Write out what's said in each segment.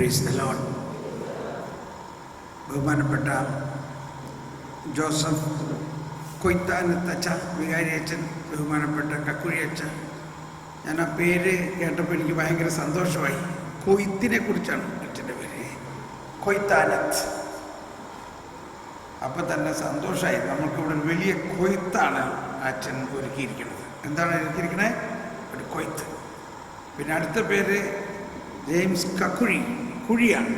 Praise the Lord. ബഹുമാനപ്പെട്ട Joseph കൊയ്ത്താനത്തച്ഛ വികാരി അച്ഛൻ, ബഹുമാനപ്പെട്ട കക്കുഴി അച്ഛൻ, ഞാൻ ആ പേര് കേട്ടപ്പോൾ എനിക്ക് ഭയങ്കര സന്തോഷമായി. കൊയ്ത്തിനെ കുറിച്ചാണ് അച്ഛൻ്റെ പേര്, കൊയ്ത്താനത്ത്. അപ്പം തന്നെ സന്തോഷമായി. നമുക്കിവിടെ ഒരു വലിയ കൊയ്ത്താണ് അച്ഛൻ ഒരുക്കിയിരിക്കുന്നത്. എന്താണ് ഒരുക്കിയിരിക്കണേ? ഒരു കൊയ്ത്ത്. പിന്നെ അടുത്ത പേര് ജെയിംസ് കക്കുഴി. കുഴിയാണ്.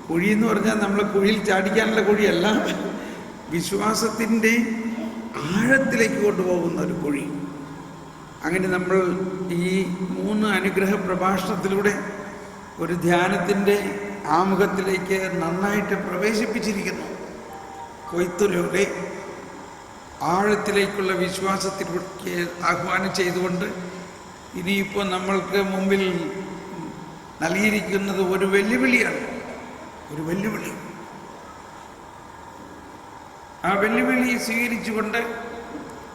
കുഴി എന്ന് പറഞ്ഞാൽ നമ്മൾ കുഴിയിൽ ചാടിക്കാനുള്ള കുഴിയല്ല, വിശ്വാസത്തിൻ്റെ ആഴത്തിലേക്ക് കൊണ്ടുപോകുന്ന ഒരു കുഴി. അങ്ങനെ നമ്മൾ ഈ 3 അനുഗ്രഹ പ്രഭാഷണത്തിലൂടെ ഒരു ധ്യാനത്തിൻ്റെ ആമുഖത്തിലേക്ക് നന്നായിട്ട് പ്രവേശിപ്പിച്ചിരിക്കുന്നു. കൊയ്ത്തിലൂടെ ആഴത്തിലേക്കുള്ള വിശ്വാസത്തിലേക്ക് ആഹ്വാനം ചെയ്തുകൊണ്ട് ഇനിയിപ്പോൾ നമ്മൾക്ക് മുമ്പിൽ നൽകിയിരിക്കുന്നത് ഒരു വെല്ലുവിളിയാണ്. ഒരു വെല്ലുവിളി. ആ വെല്ലുവിളി സ്വീകരിച്ചുകൊണ്ട്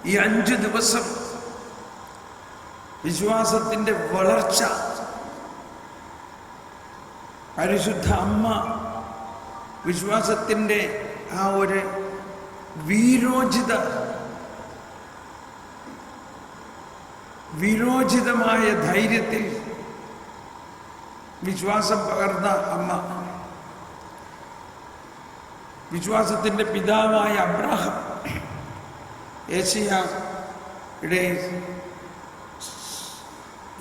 ഈ 5 ദിവസം വിശ്വാസത്തിൻ്റെ വളർച്ച, പരിശുദ്ധ അമ്മ വിശ്വാസത്തിൻ്റെ ആ ഒരു വീരോചിതമായ ധൈര്യത്തിൽ വിശ്വാസം പകർന്ന അമ്മ, വിശ്വാസത്തിൻ്റെ പിതാവായ അബ്രാഹാം,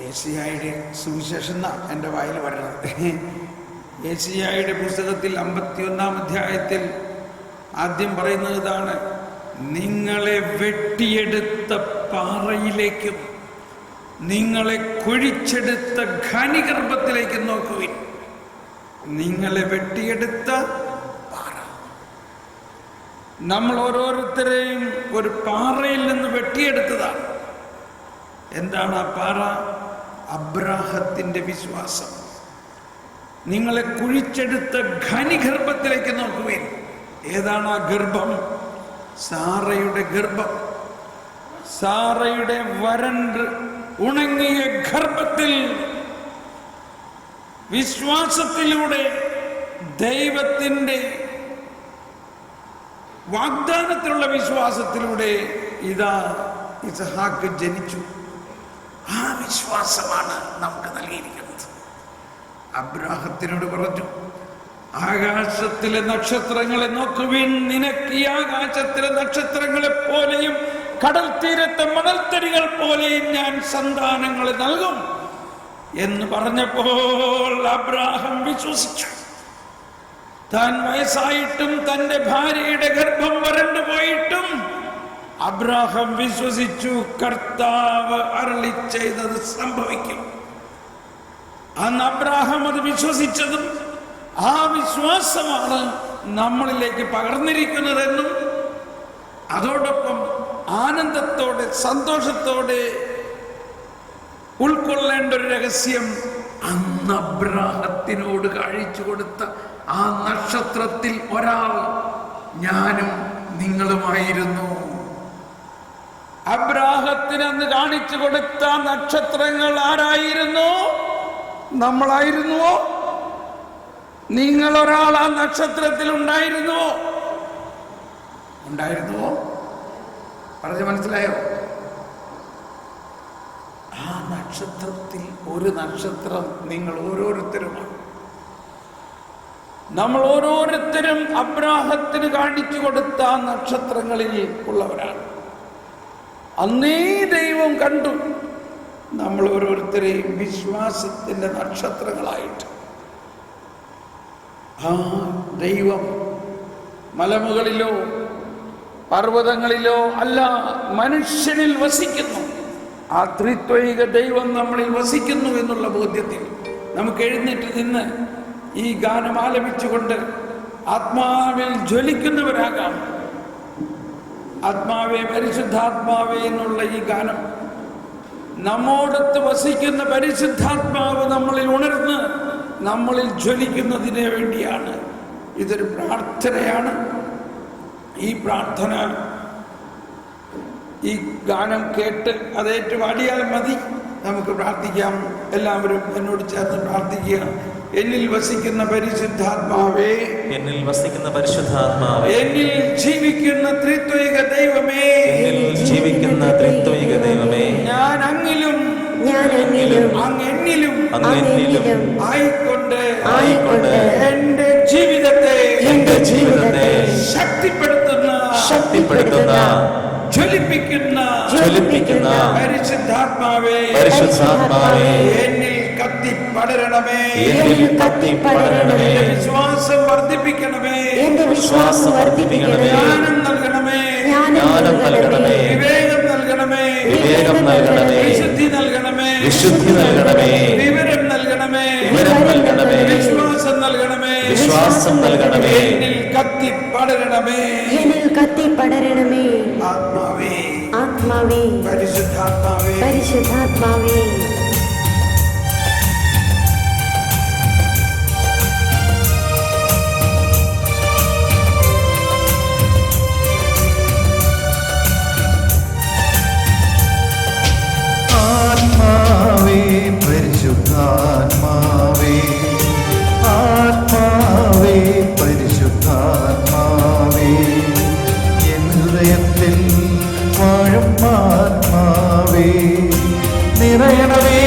ഏശയ്യായുടെ സുവിശേഷം എന്നാണ് എൻ്റെ വായിൽ വരുന്നത്. ഏശയ്യായുടെ പുസ്തകത്തിൽ 51-ാം അധ്യായത്തിൽ ആദ്യം പറയുന്നത് ഇതാണ്: നിങ്ങളെ വെട്ടിയെടുത്ത പാറയിലേക്കും നിങ്ങളെ കുഴിച്ചെടുത്ത ഖനിഗർഭത്തിലേക്കും നോക്കുവിൻ. നിങ്ങളെ വെട്ടിയെടുത്ത പാറ. നമ്മൾ ഓരോരുത്തരെയും ഒരു പാറയിൽ നിന്ന് വെട്ടിയെടുത്തതാണ്. എന്താണ് ആ പാറ? അബ്രാഹത്തിൻ്റെ വിശ്വാസം. നിങ്ങളെ കുഴിച്ചെടുത്ത ഖനിഗർഭത്തിലേക്ക് നോക്കുവിൻ. ഏതാണ് ആ ഗർഭം? സാറയുടെ ഗർഭം. സാറയുടെ വരണ്ട് ഉണങ്ങിയ ഗർഭത്തിൽ വിശ്വാസത്തിലൂടെ ദൈവത്തിൻ്റെ വാഗ്ദാനത്തിലുള്ള വിശ്വാസത്തിലൂടെ ഇതാ ഇസ്ഹാക്ക് ജനിച്ചു. ആ വിശ്വാസമാണ് നമുക്ക് നൽകിയിരിക്കുന്നത്. അബ്രാഹത്തിനോട് പറഞ്ഞു, ആകാശത്തിലെ നക്ഷത്രങ്ങളെ നോക്കുവിൻ, നിനക്ക് ഈ ആകാശത്തിലെ നക്ഷത്രങ്ങളെ പോലെയും കടൽ തീരത്തെ മണൽത്തരികൾ പോലെയും ഞാൻ സന്താനങ്ങളെ നൽകും എന്ന് പറഞ്ഞപ്പോൾ അബ്രാഹാം വിശ്വസിച്ചു. താൻ വയസ്സായിട്ടും തൻ്റെ ഭാര്യയുടെ ഗർഭം വരണ്ടു പോയിട്ടും അബ്രാഹാം വിശ്വസിച്ചു. കർത്താവ് അരുളി ചെയ്തത് സംഭവിക്കും. അന്ന് അബ്രാഹാം അത് വിശ്വസിച്ചതും ആ വിശ്വാസമാണ് നമ്മളിലേക്ക് പകർന്നിരിക്കുന്നതെന്നും അതോടൊപ്പം ആനന്ദത്തോടെ സന്തോഷത്തോടെ ഉൾക്കൊള്ളേണ്ട ഒരു രഹസ്യം, അന്ന് അബ്രാഹത്തിനോട് കാണിച്ചു കൊടുത്ത ആ നക്ഷത്രത്തിൽ ഒരാൾ ഞാനും നിങ്ങളുമായിരുന്നു. അബ്രാഹത്തിന് അന്ന് കാണിച്ചു കൊടുത്ത നക്ഷത്രങ്ങൾ ആരായിരുന്നു? നമ്മളായിരുന്നുവോ? നിങ്ങളൊരാൾ ആ നക്ഷത്രത്തിൽ ഉണ്ടായിരുന്നുവോ? പറഞ്ഞു മനസ്സിലായോ? ആ നക്ഷത്രത്തിൽ ഒരു നക്ഷത്രം നിങ്ങൾ ഓരോരുത്തരുമാണ്. നമ്മൾ ഓരോരുത്തരും അബ്രാഹത്തിന് കാണിച്ചു കൊടുത്ത ആ നക്ഷത്രങ്ങളിൽ ഉള്ളവരാണ്. അന്നേ ദൈവം കണ്ടു നമ്മൾ ഓരോരുത്തരെയും വിശ്വാസത്തിൻ്റെ നക്ഷത്രങ്ങളായിട്ട്. ആ ദൈവം മലമുകളിലോ പർവ്വതങ്ങളിലോ അല്ല, മനുഷ്യനിൽ വസിക്കുന്നു. ആ ത്രിത്വൈക ദൈവം നമ്മളിൽ വസിക്കുന്നു എന്നുള്ള ബോധ്യത്തിൽ നമുക്ക് എഴുന്നേറ്റ് നിന്ന് ഈ ഗാനം ആലപിച്ചുകൊണ്ട് ആത്മാവിൽ ജ്വലിക്കുന്നവരാകാം. ആത്മാവേ, പരിശുദ്ധാത്മാവേ എന്നുള്ള ഈ ഗാനം നമ്മോടൊത്ത് വസിക്കുന്ന പരിശുദ്ധാത്മാവ് നമ്മളിൽ ഉണർന്ന് നമ്മളിൽ ജ്വലിക്കുന്നതിന് വേണ്ടിയാണ്. ഇതൊരു പ്രാർത്ഥനയാണ്. ഈ പ്രാർത്ഥന, ഈ ഗാനം കേട്ട് അതേറ്റു പാടിയാൽ മതി. നമുക്ക് പ്രാർത്ഥിക്കാം. എല്ലാവരും എന്നോട് ചേർന്ന് പ്രാർത്ഥിക്കുക. എന്നിൽ വസിക്കുന്ന പരിശുദ്ധാത്മാവേ, എന്നിൽ വസിക്കുന്ന പരിശുദ്ധാത്മാവേ, എന്നിൽ ജീവിക്കുന്ന ത്രിത്വൈക ദൈവമേ, എന്നിൽ ജീവിക്കുന്ന ത്രിത്വൈക ദൈവമേ, ഞാൻ അങ്ങിലും അങ്ങെന്നിലും ആയിക്കൊണ്ട് എന്റെ ജീവിതത്തെ ശക്തിപ്പെടുത്തുന്ന ജ്വലിപ്പിക്കുന്ന പരിശുദ്ധാത്മാവേ, എന്നിൽ കത്തി പടരണമേ, വിശ്വാസം വർദ്ധിപ്പിക്കണമേ, ജ്ഞാനം നൽകണമേ, വിവേകം നൽകണമേ, വിശുദ്ധി നൽകണമേ, വിവരം നൽകണമേ, വിശ്വാസം നൽകണമേ, എന്നിൽ കത്തി പടരണമേ, ആത്മാവേ, പരിശുദ്ധാത്മാവേ. ആത്മാവേ, പരിശുദ്ധാത്മാവേ, ആത്മാവേ, പരിശുദ്ധാത്മാവേ, എൻ ഹൃദയത്തിൽ വാഴും ആത്മാവേ, നിറയണമേ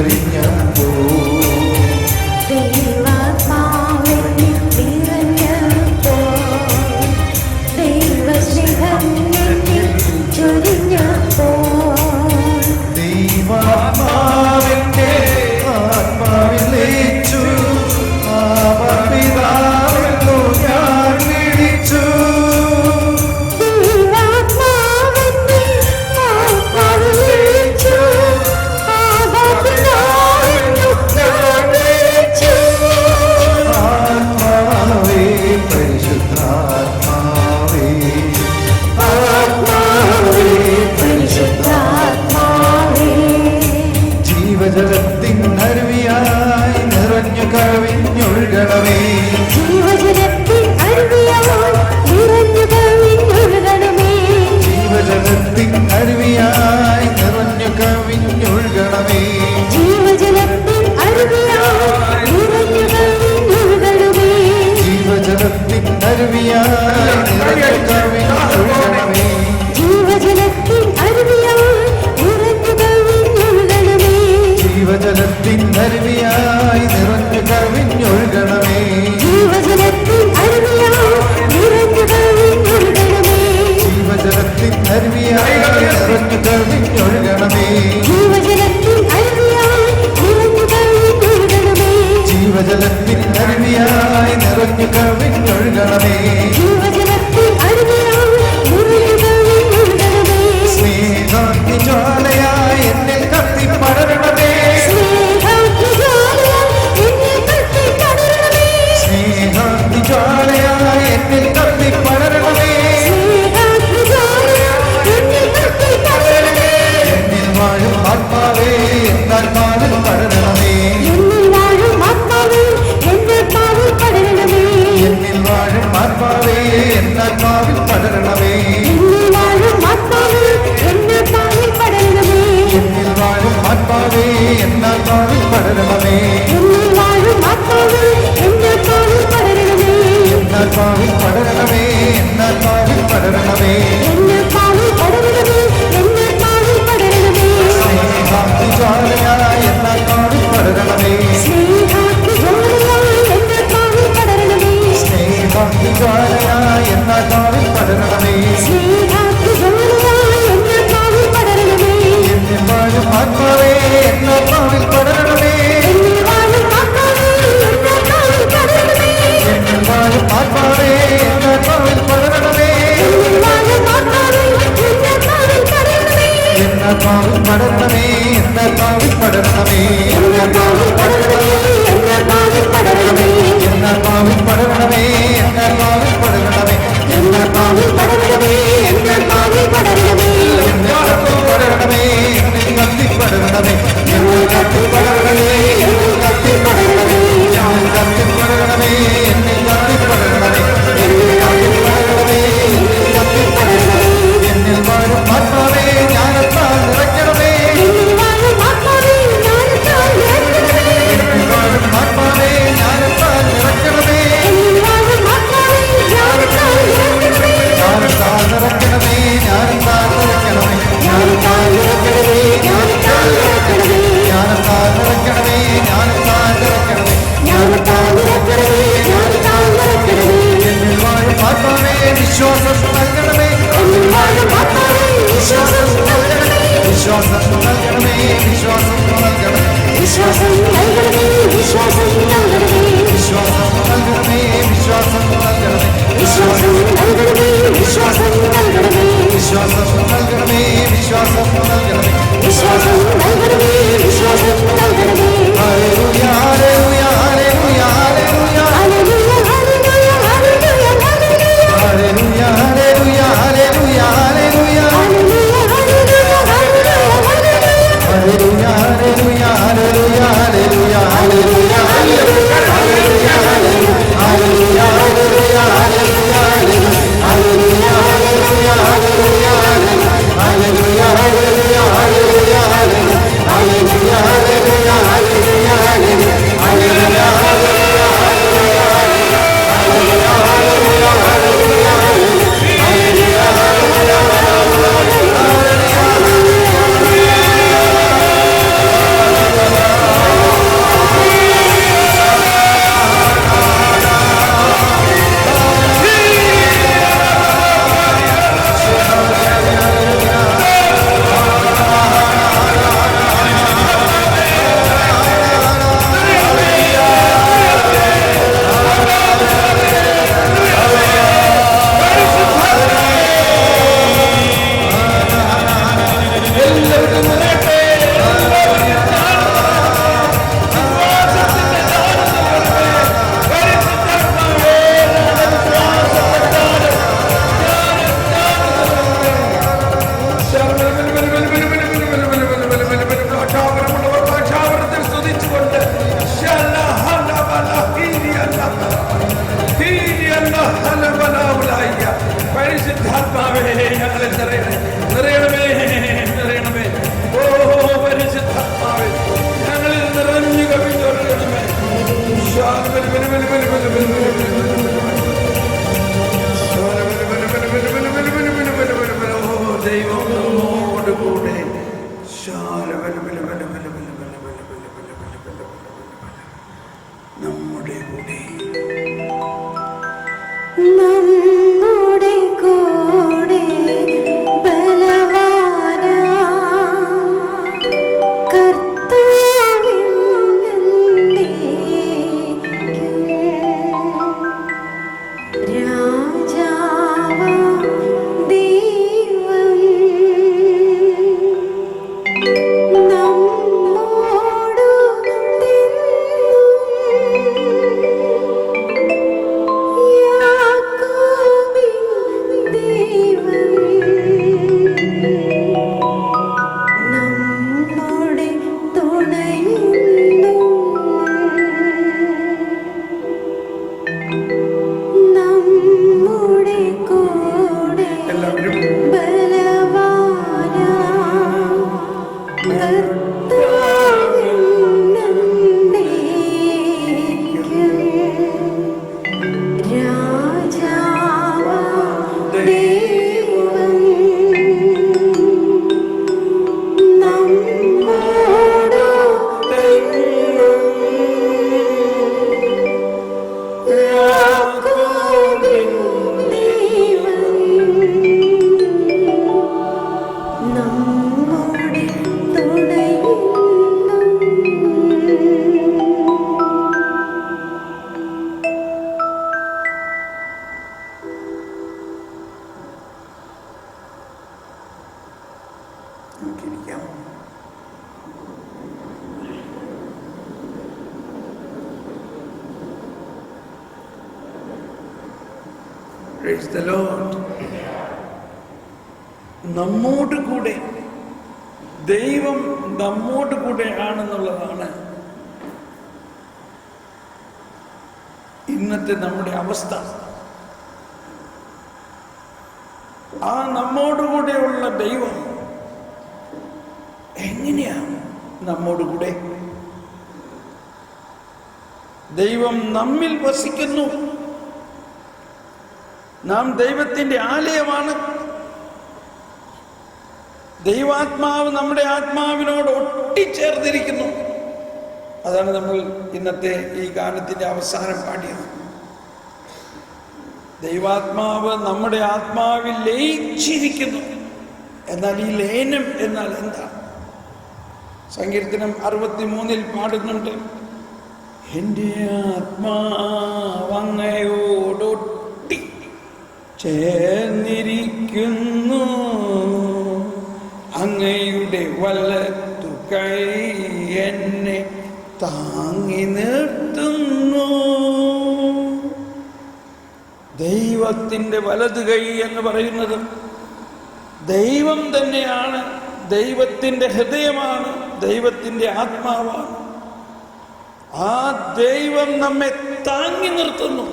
ചൊരിഞ്ഞപ്പോ ദൈവാത്മാവിന്റെ ആത്മാവിലേച്ചു പിതാവെന്നു ഞാൻ വിളിച്ചു ആത്മാവേ പരിശുദ്ധാത്മാവേ ആത്മാവേ പരിശുദ്ധാത്മാവേ ജീവജലത്തിൻ അരുവിയായി നിറഞ്ഞു കവിഞ്ഞൊഴുകണമേ ജീവജലത്തിൻ അരുവിയായി നിറഞ്ഞു കവിഞ്ഞൊഴുകണമേ ജീവജലത്തിൻ അരുവിയായി നിറഞ്ഞു കവിഞ്ഞൊഴുകണമേ ജീവജലത്തിൻ അരുവിയായി നിറഞ്ഞു കവിഞ്ഞൊഴുകണമേ ജീവജലത്തിൻ അരുവിയായി നിറഞ്ഞു കവിഞ്ഞൊഴുകണമേ ജീവജലത്തിൻ അരുവിയായി നിറഞ്ഞു കവിഞ്ഞൊഴുകണമേ ജീവജലത്തിൻ അരുവിയായി നിറഞ്ഞു കവിഞ്ഞൊഴുകണമേ ജീവജലത്തിൻ അരുവിയായി നിറഞ്ഞു കവിഞ്ഞൊഴുകണമേ ജീവജലത്തിൻ അരുവിയായി നിറഞ്ഞു കവിഞ്ഞൊഴുകണമേ ജീവജലത്തിൻ അരുവിയായി നിറഞ്ഞു കവിഞ്ഞൊഴുകണമേ ജീവജലത്തിൻ അരുവിയായി നിറഞ്ഞു കവിഞ്ഞൊഴുകണമേ ജീവജലത്തിൻ അരുവിയായി നിറഞ്ഞു കവിഞ്ഞൊഴുകണമേ സ്നേഹാഗ്നി ജ്വാലയായി എന്നിൽ കത്തി പടരണമേ സ്നേഹാഗ്നി ജ്വാലയായി എന്നിൽ കത്തി പടരണമേ എന്നിൽ വാഴും ആത്മാവേ എന്നാത്മാവിൽ പടരണമേ എന്നിൽ വാഴും ആത്മാവേ എന്നാത്മാവിൽ പടരണമേ എന്നിൽ വാഴും ആത്മാവേ എന്നാത്മാവിൽ പടരണമേ എന്നിൽ വാഴും ആത്മാവേ എന്നാത്മാവിൽ പടരണമേ എന്നിൽ വാഴും ആത്മാവേ എന്നാത്മാവിൽ പടരണമേ എന്നിൽ വാഴും ആത്മാവേ എന്നാത്മാവിൽ പടരണമേ എന്നാത്മാവിൽ പടരണമേ എന്നാത്മാവിൽ പടരണമേ എന്നാത്മാവിൽ പടരണമേ എന്നാത്മാവിൽ പടരണമേ സ്നേഹാഗ്നി ജ്വാലയായി എന്നാത്മാവിൽ പടരണമേ സ്നേഹാഗ്നി ജ്വാലയായി എന്നാത്മാവിൽ പടരണമേ സ്നേഹാഗ്നി ജ്വാലയായി എന്നാത്മാവിൽ പടരണമേ സ്നേഹാഗ്നി ജ്വാലയായി എന്നാത്മാവിൽ പടരണമേ എന്നിൽ വാഴും ആത്മാവേ എന്നാത്മാവിൽ പടരണമേ എന്നിൽ വാഴും ആത്മാവേ എന്നാത്മാവിൽ പടരണമേ എന്നിൽ വാഴും ആത്മാവേ എന്നാത്മാവിൽ പടരണമേ എന്നിൽ വാഴും ആത്മാവേ നമ്മുടെ കൂടെ. നമ്മുടെ കൂടെ ബലവാനാ കർത്താവിൻ രാജാവാം ദൈവം നമ്മോടു യാക്കോബിൻ ദൈവം നമ്മുടെ തുണയുന്നു നമ്മുടെ കൂടെ എല്ലാവരും ബലവാനാ കർത്താവിൻ എന്നേക്കും രാജാവാം ദൈവം നമ്മോടു യാക്കോബിൻ ദൈവം നമ്മുടെ തുണയുന്നു. നമുക്കിരിക്കാം. Praise the Lord. നമ്മോട് കൂടെ, ദൈവം നമ്മോട് കൂടെ ആണെന്നുള്ളതാണ് ഇന്നത്തെ നമ്മുടെ അവസ്ഥ. ആ നമ്മോടുകൂടെയുള്ള ദൈവം എങ്ങനെയാണ് നമ്മോടുകൂടെ? ദൈവം നമ്മിൽ വസിക്കുന്നു. നാം ദൈവത്തിൻ്റെ ആലയമാണ്. ദൈവാത്മാവ് നമ്മുടെ ആത്മാവിനോട് ഒട്ടിച്ചേർന്നിരിക്കുന്നു. അതാണ് നമ്മൾ ഇന്നത്തെ ഈ ഗാനത്തിൻ്റെ അവസാനം പാടിയത്. ദൈവാത്മാവ് നമ്മുടെ ആത്മാവിൽ ലയിച്ചിരിക്കുന്നു. എന്നാൽ ഈ ലയനം എന്നാൽ എന്താ? സങ്കീർത്തനം 63 പാടുന്നുണ്ട്, എൻ്റെ ആത്മാവ് അങ്ങയോടൊട്ടി ചേർന്നിരിക്കുന്നു, അങ്ങയുടെ വലത്തു കൈ എന്നെ താങ്ങി നിർത്തുന്നു. ദൈവത്തിൻ്റെ വലത് കൈ എന്ന് പറയുന്നത് ദൈവം തന്നെയാണ്. ദൈവത്തിൻ്റെ ഹൃദയമാണ്, ദൈവത്തിൻ്റെ ആത്മാവാണ്. ആ ദൈവം നമ്മെ താങ്ങി നിർത്തുന്നു.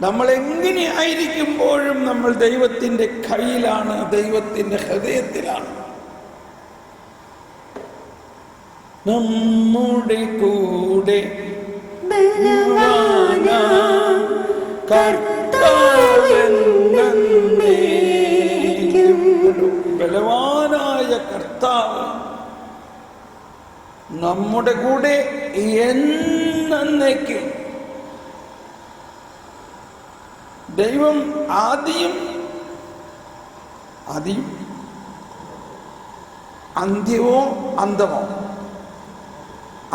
നമ്മൾ എങ്ങനെയായിരിക്കുമ്പോഴും നമ്മൾ ദൈവത്തിൻ്റെ കയ്യിലാണ്, ദൈവത്തിൻ്റെ ഹൃദയത്തിലാണ്. നമ്മുടെ കൂടെ ബലവാനാ കർത്താവെന്നേക്കും. ബലവാനായ കർത്താവ് നമ്മുടെ കൂടെ എന്നേക്കും. ദൈവം ആദിയും അന്ത്യമോ അന്തമോ?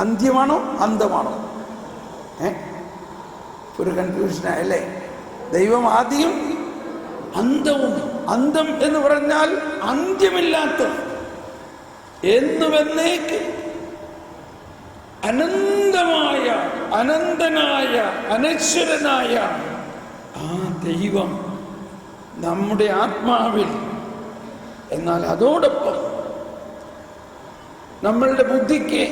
അന്ത്യമാണോ അന്തമാണോ? ഒരു കൺഫ്യൂഷനായല്ലേ? ദൈവം ആദിയും അന്തവും. അന്തം എന്ന് പറഞ്ഞാൽ അന്ത്യമില്ലാത്ത, എന്നുവെന്നേക്ക് അനന്തമായ, അനന്തനായ, അനശ്വരനായ ആ ദൈവം നമ്മുടെ ആത്മാവിൽ. എന്നാൽ അതോടൊപ്പം നമ്മളുടെ ബുദ്ധിക്ക്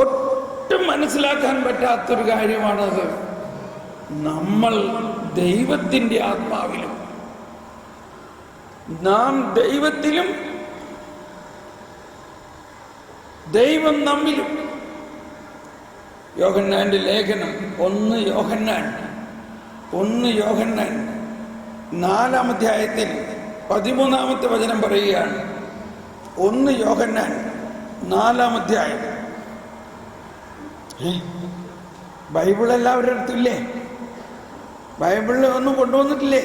ഒട്ടും മനസ്സിലാക്കാൻ പറ്റാത്തൊരു കാര്യമാണത്. നമ്മൾ ദൈവത്തിൻ്റെ ആത്മാവിലും, നാം ദൈവത്തിലും, ദൈവം നമ്മിലും. യോഹന്നാന്റെ ലേഖനം 1 യോഹന്നാൻ 4-ാം അധ്യായത്തിൽ 13-ാമത്തെ വചനം പറയുകയാണ്. 1 യോഹന്നാൻ 4-ാം അധ്യായം ബൈബിൾ എല്ലാവരുടെ അടുത്തില്ലേ? ബൈബിളിൽ ഒന്നും കൊണ്ടുവന്നിട്ടില്ലേ?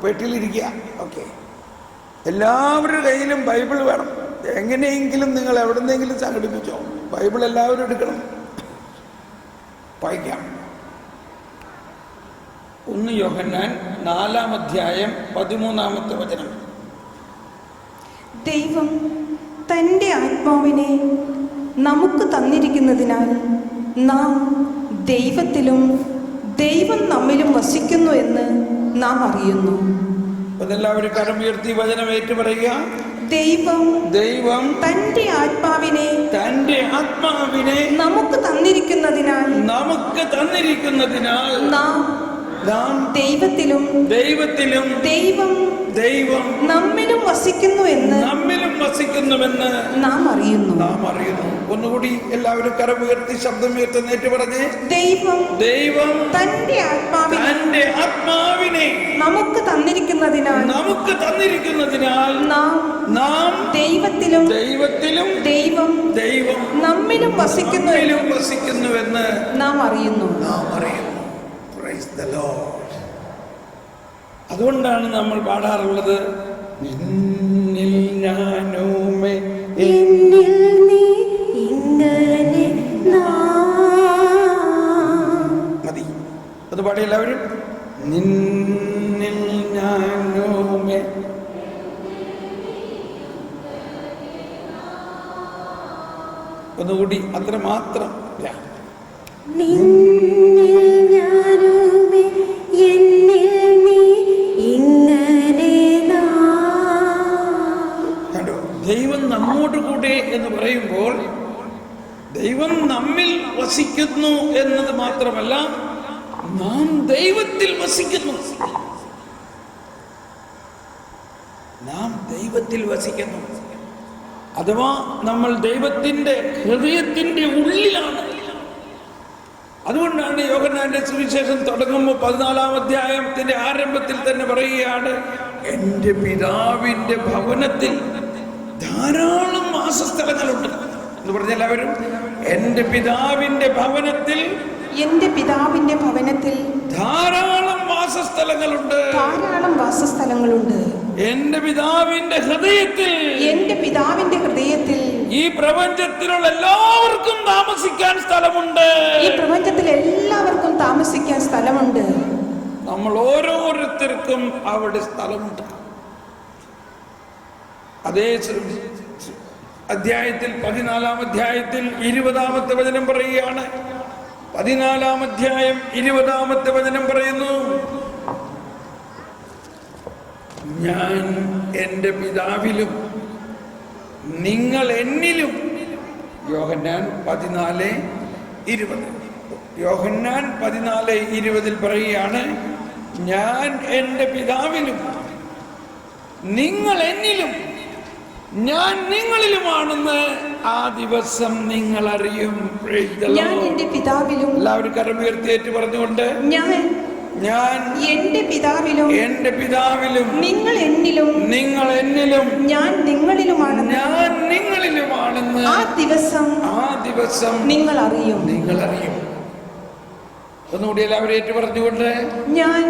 പെട്ടിയിലിരിക്കുക. ഓക്കെ, എല്ലാവരുടെ കയ്യിലും ബൈബിൾ വേണം. എങ്ങനെയെങ്കിലും നിങ്ങൾ എവിടെന്നെങ്കിലും സംഘടിപ്പിച്ചോ, ബൈബിൾ എല്ലാവരും എടുക്കണം, വായിക്കാം. 1 യോഹന്നാൻ 4-ാം അധ്യായം 13-ാമത്തെ വചനം. ദൈവം തൻ്റെ ആത്മാവിനെ നമുക്ക് തന്നിരിക്കുന്നതിനാൽ നാം ദൈവത്തിലും ദൈവം നമ്മിലും വസിക്കുന്നു എന്ന് നാം അറിയുന്നു. അതെല്ലാവരും കരമുയർത്തി വചനം ഏറ്റു പറയുക. ദൈവം തൻ്റെ ആത്മാവിനെ നമുക്ക് തന്നിരിക്കുന്നതിനാൽ നാം ദൈവത്തിലും ദൈവം നമ്മിലും വസിക്കുന്നുവെന്ന് നാം അറിയുന്നു. ഒന്നുകൂടി എല്ലാവരും കരമുയർത്തി ശബ്ദമുയർത്തി പറഞ്ഞേ. ദൈവം തൻ്റെ ആത്മാവിനെ നമുക്ക് തന്നിരിക്കുന്നതിനാൽ നാം ദൈവത്തിലും ദൈവം നമ്മിലും വസിക്കുന്നുവെന്ന് നാം അറിയുന്നു. അതുകൊണ്ടാണ് നമ്മൾ പാടാറുള്ളത്, നിന്നിൽ ഞാനുമേ എന്നിൽ നീ ഇങ്ങനെ മതി. അത് പാടി എല്ലാവരും. നിന്നിൽ ഞാനുമേ. ഒന്നുകൂടി, അത്ര മാത്രം. നിന്നിൽ ഞാനുമേ എന്നിൽ നീ ഇങ്ങനെ കണ്ടോ, ദൈവം നമ്മോട് കൂടെ എന്ന് പറയുമ്പോൾ ദൈവം നമ്മിൽ വസിക്കുന്നു എന്നത് മാത്രമല്ല, നാം ദൈവത്തിൽ വസിക്കുന്നു. അഥവാ നമ്മൾ ദൈവത്തിന്റെ ഹൃദയത്തിന്റെ ഉള്ളിലാണ്. അതുകൊണ്ടാണ് യോഹന്നാന്റെ സുവിശേഷം തുടങ്ങുമ്പോൾ 14-ാം അധ്യായത്തിന്റെ ആരംഭത്തിൽ തന്നെ പറയുകയാണ്, എൻ്റെ പിതാവിന്റെ ഭവനത്തിൽ ധാരാളം വാസസ്ഥലങ്ങളുണ്ട് എന്ന് പറഞ്ഞ എല്ലാവരും. എൻ്റെ പിതാവിന്റെ ഭവനത്തിൽ ധാരാളം വാസസ്ഥലങ്ങളുണ്ട്. എൻ്റെ പിതാവിന്റെ ഹൃദയത്തിൽ ഈ പ്രപഞ്ചത്തിലുള്ള എല്ലാവർക്കും താമസിക്കാൻ സ്ഥലമുണ്ട്. നമ്മൾ ഓരോരുത്തർക്കും അവിടെ സ്ഥലമുണ്ട്. അതേ അധ്യായത്തിൽ 14-ാം അധ്യായത്തിൽ 20-ാമത്തെ വചനം പറയുകയാണ്. 14-ാം അധ്യായം 20-ാമത്തെ വചനം പറയുന്നു, ഞാൻ എൻ്റെ പിതാവിലും നിങ്ങൾ എന്നിലും. യോഹന്നാൻ 14:20. യോഹന്നാൻ 14:20 പറയുകയാണ്, ഞാൻ എൻ്റെ പിതാവിലും നിങ്ങൾ എന്നിലും ഞാൻ നിങ്ങളിലുമാണെന്ന് ആ ദിവസം നിങ്ങൾ അറിയും. എല്ലാവരും കരമുയർത്തിയേറ്റ് പറഞ്ഞുകൊണ്ട്, ഞാൻ എൻ്റെ പിതാവിലും നിങ്ങൾ എന്നിലും ഞാൻ നിങ്ങളിലുമാണെന്ന് ആ ദിവസം നിങ്ങൾ അറിയും. ഒന്നുകൂടി എല്ലാവരും ഏറ്റു പറഞ്ഞുകൊണ്ട്, ഞാൻ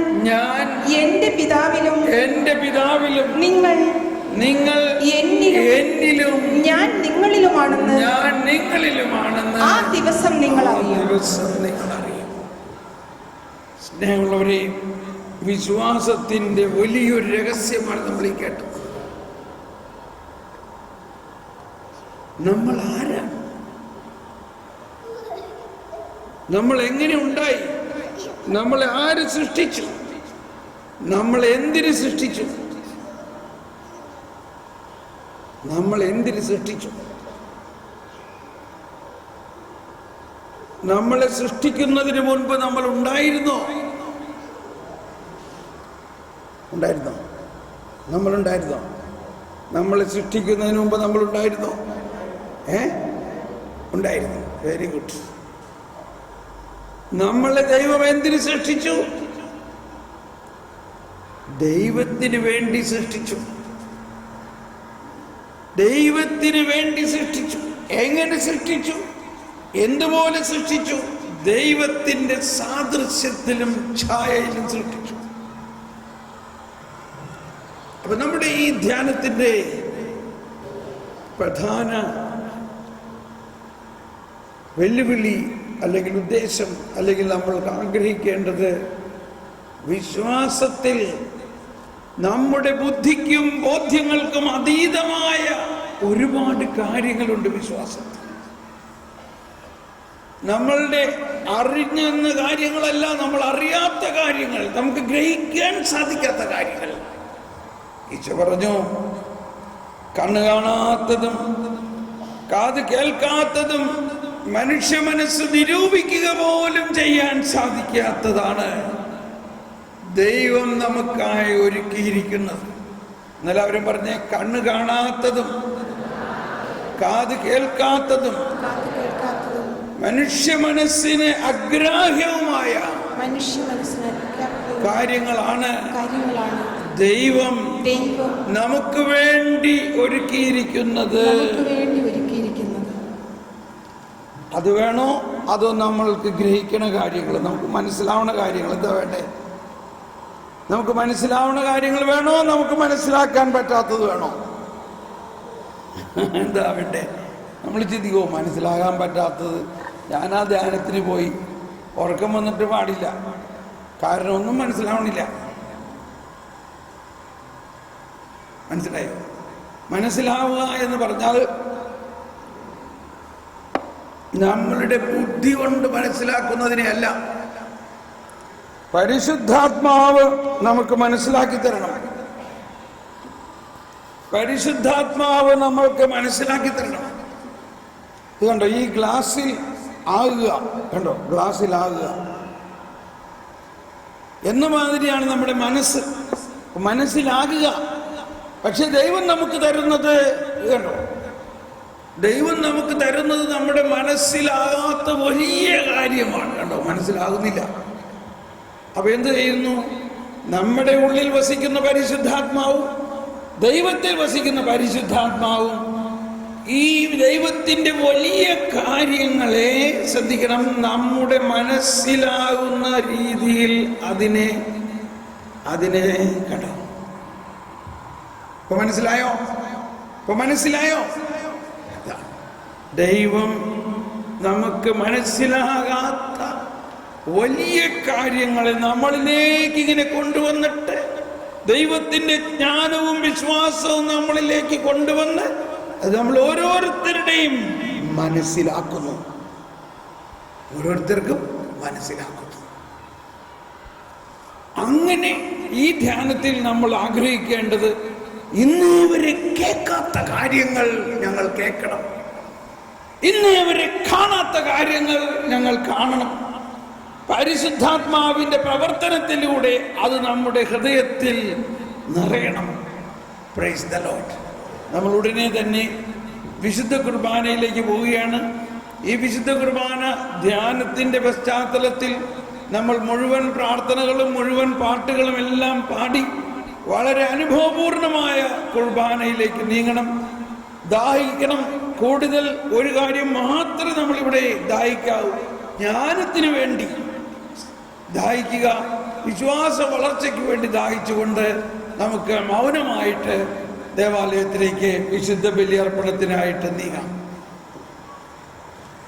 എൻ്റെ പിതാവിലും നിങ്ങൾ എന്നിലും ഞാൻ നിങ്ങളിലുമാണെന്ന് ആ ദിവസം നിങ്ങൾ അറിയും. സ്നേഹമുള്ളവരെ, വിശ്വാസത്തിന്റെ വലിയൊരു രഹസ്യമാണ് നമ്മൾ ഈ കേട്ടത്. നമ്മൾ ആരാണ്? നമ്മൾ എങ്ങനെ ഉണ്ടായി? നമ്മളെ ആര് സൃഷ്ടിച്ചു? നമ്മൾ എന്തിന് സൃഷ്ടിച്ചു? നമ്മളെ സൃഷ്ടിക്കുന്നതിന് മുൻപ് നമ്മൾ ഉണ്ടായിരുന്നോ? നമ്മളെ സൃഷ്ടിക്കുന്നതിന് മുമ്പ് നമ്മൾ ഉണ്ടായിരുന്നോ? ഉണ്ടായിരുന്നു. Very good. നമ്മളെ ദൈവം എന്തിനു സൃഷ്ടിച്ചു? ദൈവത്തിന് വേണ്ടി സൃഷ്ടിച്ചു. എങ്ങനെ സൃഷ്ടിച്ചു? എന്തുപോലെ സൃഷ്ടിച്ചു? ദൈവത്തിന്റെ സാദൃശ്യത്തിലും ഛായയിലും സൃഷ്ടിച്ചു. അപ്പൊ നമ്മുടെ ഈ ധ്യാനത്തിന്റെ പ്രധാന വെല്ലുവിളി അല്ലെങ്കിൽ ഉദ്ദേശം അല്ലെങ്കിൽ നമ്മൾ ആഗ്രഹിക്കേണ്ടത്, വിശ്വാസത്തിൽ നമ്മുടെ ബുദ്ധിക്കും ബോധ്യങ്ങൾക്കും അതീതമായ ഒരുപാട് കാര്യങ്ങളുണ്ട്. വിശ്വാസത്തിൽ നമ്മളുടെ അറിഞ്ഞെന്ന കാര്യങ്ങളല്ല, നമ്മൾ അറിയാത്ത കാര്യങ്ങൾ, നമുക്ക് ഗ്രഹിക്കാൻ സാധിക്കാത്ത കാര്യങ്ങൾ. ഈശോ പറഞ്ഞു, കണ്ണ് കാണാത്തതും കാത് കേൾക്കാത്തതും മനുഷ്യ മനസ്സ് നിരൂപിക്കുക പോലും ചെയ്യാൻ സാധിക്കാത്തതാണ് ദൈവം നമുക്കായി ഒരുക്കിയിരിക്കുന്നത്. എന്നെല്ലാവരും പറഞ്ഞേ, കണ്ണ് കാണാത്തതും കാത് കേൾക്കാത്തതും മനുഷ്യ മനസ്സിന് അഗ്രാഹ്യവുമായ കാര്യങ്ങളാണ് ദൈവം നമുക്ക് വേണ്ടി ഒരുക്കിയിരിക്കുന്നത്. അത് വേണോ അതോ നമ്മൾക്ക് ഗ്രഹിക്കണ കാര്യങ്ങൾ, നമുക്ക് മനസ്സിലാവുന്ന കാര്യങ്ങൾ? എന്താ വേണ്ടേ? നമുക്ക് മനസ്സിലാവുന്ന കാര്യങ്ങൾ വേണോ, നമുക്ക് മനസ്സിലാക്കാൻ പറ്റാത്തത് വേണോ? എന്താ വേണ്ടേ? നമ്മൾ ചിന്തിക്കുമോ, മനസ്സിലാകാൻ പറ്റാത്തത്? ഞാൻ ആ ധ്യാനത്തിന് പോയി, ഉറക്കം വന്നിട്ട് പാടില്ല, കാരണം ഒന്നും മനസ്സിലാവണില്ല. മനസ്സിലായോ? മനസ്സിലാവുക എന്ന് പറഞ്ഞാൽ നമ്മളുടെ ബുദ്ധി കൊണ്ട് മനസ്സിലാക്കുന്നതിനെയല്ല, പരിശുദ്ധാത്മാവ് നമുക്ക് മനസ്സിലാക്കി തരണം. പരിശുദ്ധാത്മാവ് നമ്മൾക്ക് മനസ്സിലാക്കി തരണം. ഇത് കണ്ടോ, ഈ ഗ്ലാസ്സിൽ ആകുക, കണ്ടോ, ഗ്ലാസ്സിലാകുക എന്ന മാതിരിയാണ് നമ്മുടെ മനസ്സ്, മനസ്സിലാകുക. പക്ഷെ ദൈവം നമുക്ക് തരുന്നത്, കണ്ടോ, ദൈവം നമുക്ക് തരുന്നത് നമ്മുടെ മനസ്സിലാകാത്ത വലിയ കാര്യമാണ്. കണ്ടോ, മനസ്സിലാകുന്നില്ല. അപ്പൊ എന്ത് ചെയ്യുന്നു? നമ്മുടെ ഉള്ളിൽ വസിക്കുന്ന പരിശുദ്ധാത്മാവും ദൈവത്തിൽ വസിക്കുന്ന പരിശുദ്ധാത്മാവും ഈ ദൈവത്തിന്റെ വലിയ കാര്യങ്ങളെ, ശ്രദ്ധിക്കണം, നമ്മുടെ മനസ്സിലാകുന്ന രീതിയിൽ അതിനെ കണ്ടോ. ഇപ്പൊ മനസ്സിലായോ? ഇപ്പൊ മനസ്സിലായോ? ദൈവം നമുക്ക് മനസ്സിലാകാത്ത വലിയ കാര്യങ്ങളെ നമ്മളിലേക്ക് ഇങ്ങനെ കൊണ്ടുവന്നിട്ട്, ദൈവത്തിന്റെ ജ്ഞാനവും വിശ്വാസവും നമ്മളിലേക്ക് കൊണ്ടുവന്ന് അത് നമ്മൾ ഓരോരുത്തരുടെയും മനസ്സിലാക്കുന്നു, ഓരോരുത്തർക്കും മനസ്സിലാക്കുന്നു. അങ്ങനെ ഈ ധ്യാനത്തിൽ നമ്മൾ ആഗ്രഹിക്കേണ്ടത്, ഇന്നേവരെ കേൾക്കാത്ത കാര്യങ്ങൾ ഞങ്ങൾ കേൾക്കണം, ഇന്നേവരെ കാണാത്ത കാര്യങ്ങൾ ഞങ്ങൾ കാണണം. പരിശുദ്ധാത്മാവിന്റെ പ്രവർത്തനത്തിലൂടെ അത് നമ്മുടെ ഹൃദയത്തിൽ നിറയണം. Praise the Lord. നമ്മൾ ഉടനെ തന്നെ വിശുദ്ധ കുർബാനയിലേക്ക് പോവുകയാണ്. ഈ വിശുദ്ധ കുർബാന ധ്യാനത്തിന്റെ പശ്ചാത്തലത്തിൽ നമ്മൾ മുഴുവൻ പ്രാർത്ഥനകളും മുഴുവൻ പാട്ടുകളും എല്ലാം പാടി വളരെ അനുഭവപൂർണമായ കുർബാനയിലേക്ക് നീങ്ങണം, ദാഹിക്കണം. കൂടുതൽ ഒരു കാര്യം മാത്രമേ നമ്മളിവിടെ ദാഹിക്കാവൂ, ജ്ഞാനത്തിന് വേണ്ടി ദാഹിക്കുക, വിശ്വാസ വളർച്ചയ്ക്ക് വേണ്ടി ദാഹിച്ചുകൊണ്ട് നമുക്ക് മൗനമായിട്ട് ദേവാലയത്തിലേക്ക് വിശുദ്ധ ബലിയർപ്പണത്തിനായിട്ട് നീങ്ങാം.